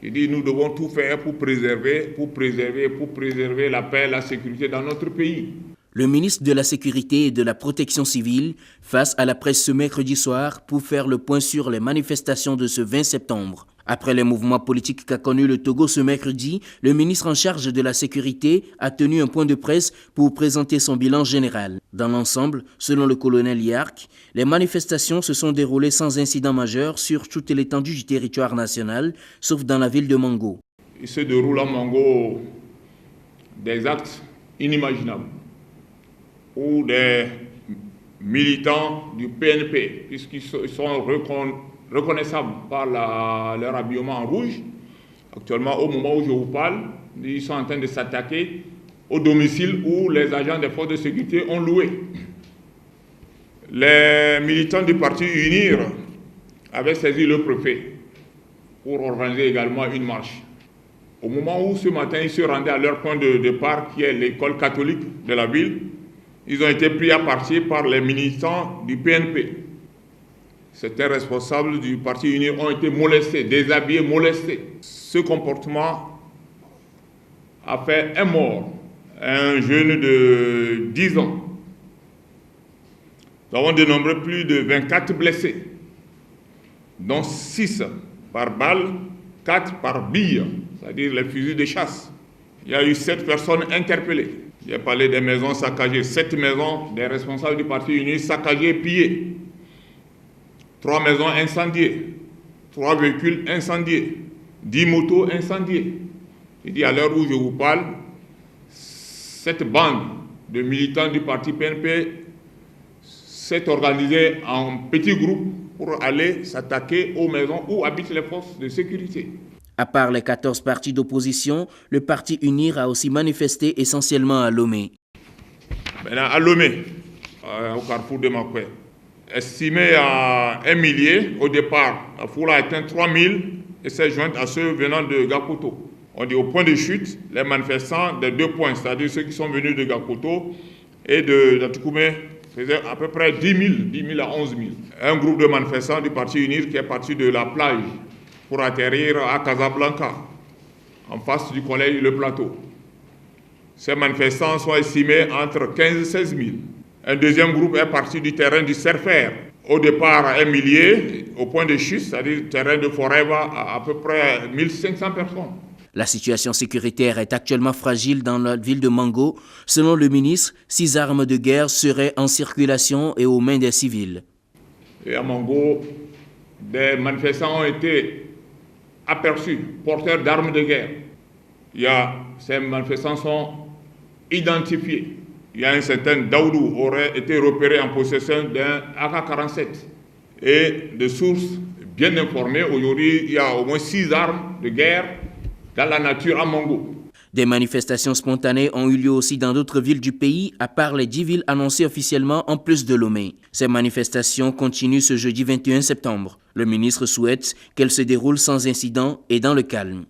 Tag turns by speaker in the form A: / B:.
A: Il dit nous devons tout faire pour préserver la paix et la sécurité dans notre pays.
B: Le ministre de la Sécurité et de la Protection civile face à la presse ce mercredi soir pour faire le point sur les manifestations de ce 20 septembre. Après les mouvements politiques qu'a connu le Togo ce mercredi, le ministre en charge de la Sécurité a tenu un point de presse pour présenter son bilan général. Dans l'ensemble, selon le colonel Yark, les manifestations se sont déroulées sans incident majeur sur toute l'étendue du territoire national, sauf dans la ville de Mango.
A: Il se déroule à Mango des actes inimaginables où des militants du PNP, puisqu'ils sont reconnaissables par leur habillement en rouge. Actuellement, au moment où je vous parle, ils sont en train de s'attaquer au domicile où les agents des forces de sécurité ont loué. Les militants du parti UNIR avaient saisi le préfet pour organiser également une marche. Au moment où ce matin, ils se rendaient à leur point de départ, qui est l'école catholique de la ville, ils ont été pris à partie par les militants du PNP. Certains responsables du parti UNIR ont été molestés, déshabillés, molestés. Ce comportement a fait un mort, un jeune de 10 ans. Nous avons dénombré plus de 24 blessés, dont 6 par balle, 4 par bille, c'est-à-dire les fusils de chasse. Il y a eu 7 personnes interpellées. J'ai parlé des maisons saccagées, 7 maisons des responsables du parti UNIR saccagées et pillées. 3 maisons incendiées, 3 véhicules incendiés, 10 motos incendiées. Je dis à l'heure où je vous parle, cette bande de militants du parti PNP s'est organisée en petits groupes pour aller s'attaquer aux maisons où habitent les forces de sécurité.
B: À part les 14 partis d'opposition, le parti UNIR a aussi manifesté essentiellement à Lomé.
A: Maintenant, à Lomé, au carrefour de Makwe, estimé à 1 millier, au départ, la foule a atteint 3000 et s'est jointe à ceux venant de Gakoto. On dit au point de chute, les manifestants des 2 points, c'est-à-dire ceux qui sont venus de Gakoto et d'Atoukoumé, faisaient à peu près 10 000 à 11 000. Un groupe de manifestants du parti UNIR qui est parti de la plage pour atterrir à Casablanca, en face du collège Le Plateau. Ces manifestants sont estimés entre 15 et 16 000. Un deuxième groupe est parti du terrain du Serfer, au départ à 1 millier, au point de chute, c'est-à-dire le terrain de Foreva, à peu près 1500 personnes.
B: La situation sécuritaire est actuellement fragile dans la ville de Mango. Selon le ministre, 6 armes de guerre seraient en circulation et aux mains des civils.
A: Et à Mango, des manifestants ont été aperçus, porteurs d'armes de guerre. Ces manifestants sont identifiés. Il y a un certain Daoudou qui aurait été repéré en possession d'un AK-47. Et de sources bien informées, aujourd'hui, il y a au moins 6 armes de guerre dans la nature à Mango.
B: Des manifestations spontanées ont eu lieu aussi dans d'autres villes du pays, à part les 10 villes annoncées officiellement en plus de Lomé. Ces manifestations continuent ce jeudi 21 septembre. Le ministre souhaite qu'elles se déroulent sans incident et dans le calme.